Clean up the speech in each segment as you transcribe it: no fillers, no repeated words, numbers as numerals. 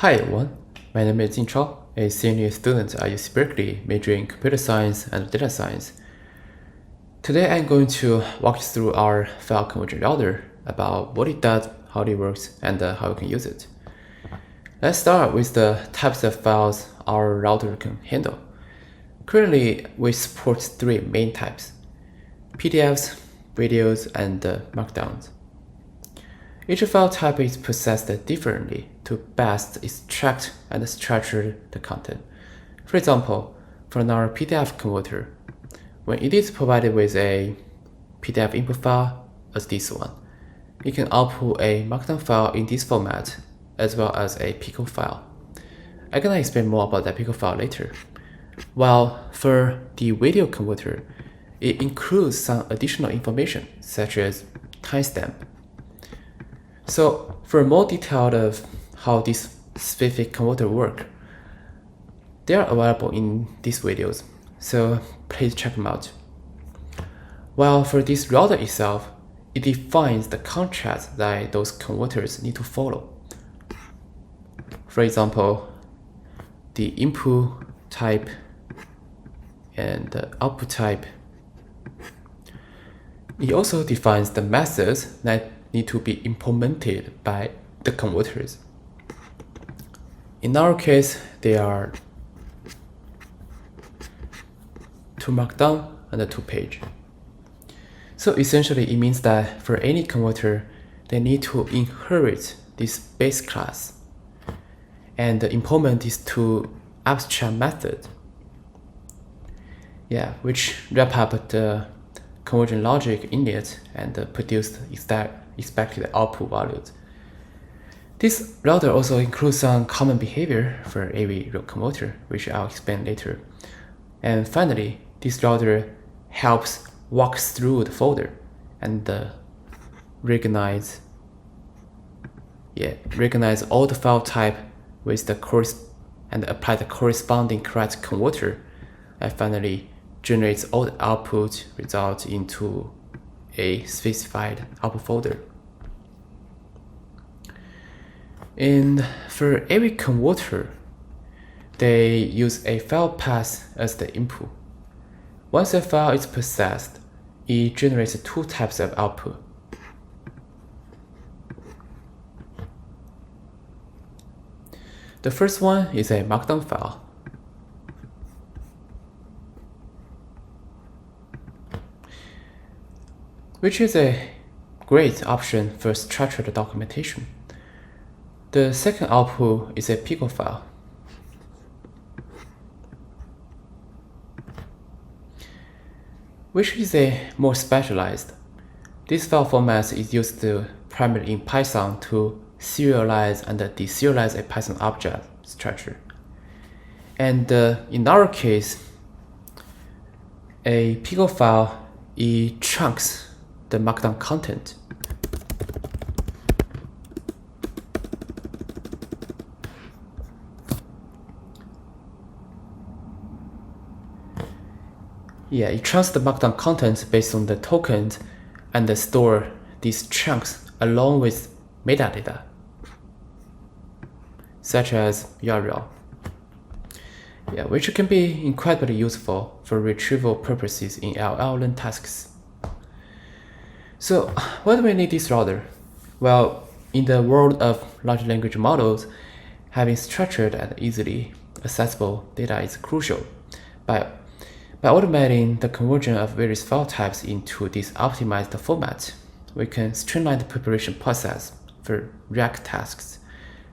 Hi everyone, my name is Jingchao, a senior student at UC Berkeley majoring in computer science and data science. Today I'm going to walk you through our file conversion router about what it does, how it works, and how you can use it. Let's start with the types of files our router can handle. Currently, we support three main types: PDFs, videos, and markdowns. Each file type is processed differently to best extract and structure the content. For example, from our PDF converter, when it is provided with a PDF input file, as this one, it can output a markdown file in this format, as well as a pico file. I'm gonna explain more about that pico file later. While for the video converter, it includes some additional information, such as timestamp. So for more detail of how this specific converter works, they are available in these videos, so please check them out. While for this router itself, it defines the contracts that those converters need to follow. For example, the input type and the output type. It also defines the methods that need to be implemented by the converters. In our case, they are to markdown and to page. So essentially, it means that for any converter, they need to inherit this base class and implement these two abstract methods, which wrap up the conversion logic in it and produce the expected output values. This router also includes some common behavior for every converter, which I'll explain later. And finally, this router helps walk through the folder and recognize all the file type with the and apply the corresponding correct converter, and finally generates all the output results into a specified output folder. And for every converter, they use a file path as the input. Once a file is processed, it generates two types of output. The first one is a markdown file. Which is a great option for structured documentation. The second output is a pico file. Which is a more specialized. This file format is used primarily in Python to serialize and deserialize a Python object structure. And in our case, a pico file, it chunks the markdown content. It chunks the markdown content based on the tokens and store these chunks along with metadata, such as URL, which can be incredibly useful for retrieval purposes in LLM tasks. So why do we need this router? Well, in the world of large language models, having structured and easily accessible data is crucial. By automating the conversion of various file types into this optimized format, we can streamline the preparation process for RAG tasks,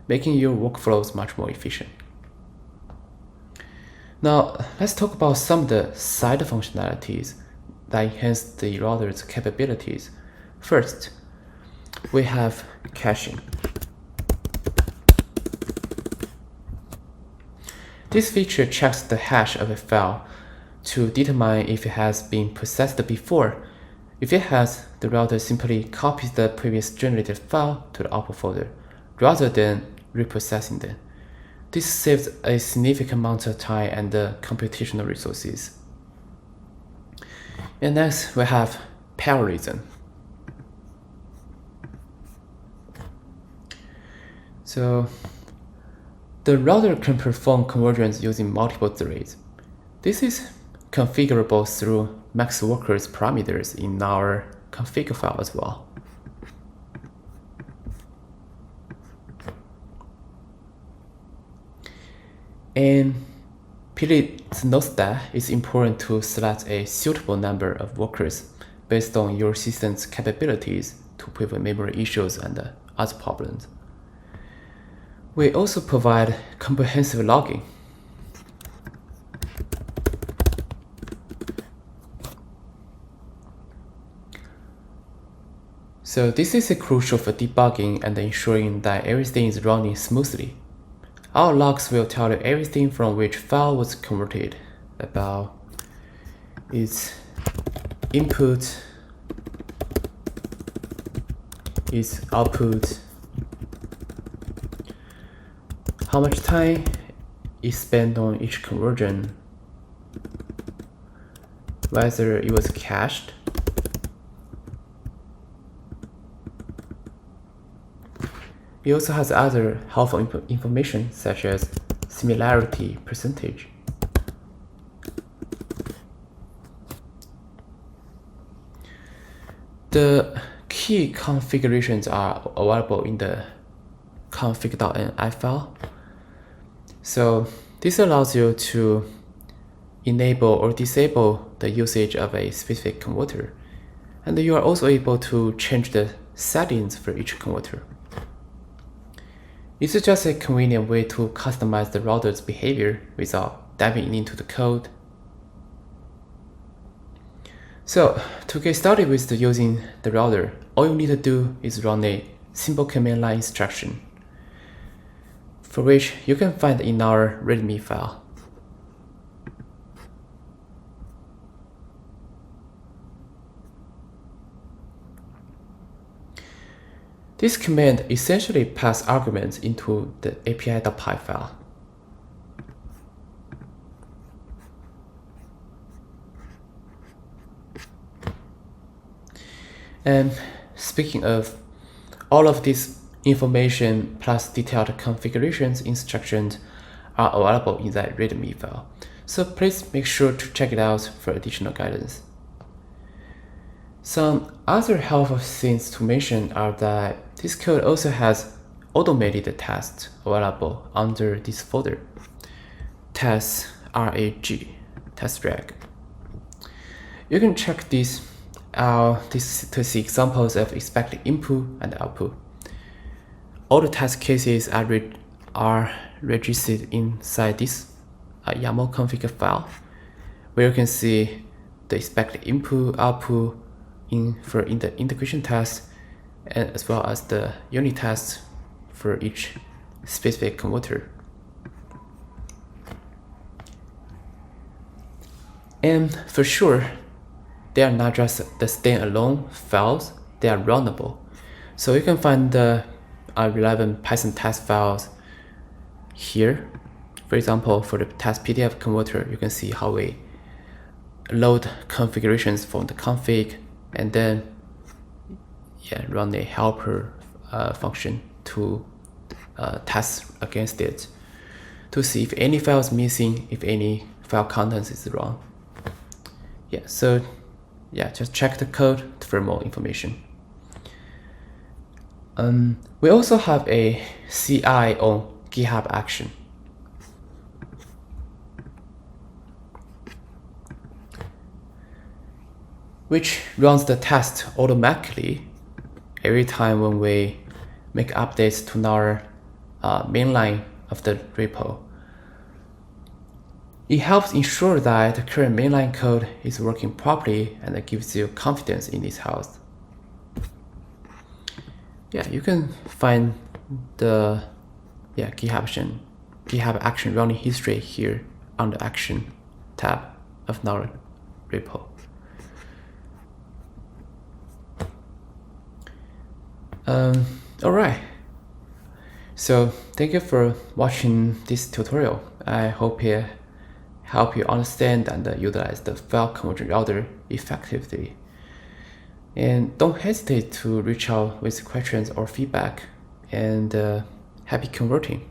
making your workflows much more efficient. Now, let's talk about some of the side functionalities that enhance the router's capabilities. First, we have caching. This feature checks the hash of a file to determine if it has been processed before. If it has, the router simply copies the previous generated file to the output folder, rather than reprocessing them. This saves a significant amount of time and computational resources. And next, we have parallelism. So The router can perform conversions using multiple threads. This is configurable through max workers parameters in our config file as well. And please note that it's important to select a suitable number of workers based on your system's capabilities to prevent memory issues and other problems. We also provide comprehensive logging. So this is crucial for debugging and ensuring that everything is running smoothly. Our logs will tell you everything from which file was converted, about its input, its output, how much time is spent on each conversion, whether it was cached, it also has other helpful information such as similarity percentage. The key configurations are available in the config.ni file. So this allows you to enable or disable the usage of a specific converter. And you are also able to change the settings for each converter. It's just a convenient way to customize the router's behavior without diving into the code. So to get started with using the router, all you need to do is run a simple command line instruction, for which you can find in our README file. This command essentially passes arguments into the API.py file. And speaking of, all of this information plus detailed configurations instructions are available in that README file. So please make sure to check it out for additional guidance. Some other helpful things to mention are that this code also has automated tests available under this folder, tests RAG, test rag. You can check this out to see examples of expected input and output. All the test cases are registered inside this YAML config file, where you can see the expected input, output in the integration test, and as well as the unit tests for each specific converter. And for sure, they are not just the standalone files, they are runnable. So you can find the relevant Python test files here. For example, for the test PDF converter, you can see how we load configurations from the config and then run a helper function to test against it to see if any file is missing, if any file contents is wrong. Just check the code for more information. We also have a CI on GitHub action. Which runs the test automatically every time when we make updates to our mainline of the repo. It helps ensure that the current mainline code is working properly, and it gives you confidence in this house. You can find the GitHub action running history here on the action tab of our repo. Alright, so thank you for watching this tutorial. I hope it help you understand and utilize the file conversion router effectively. And don't hesitate to reach out with questions or feedback, and happy converting.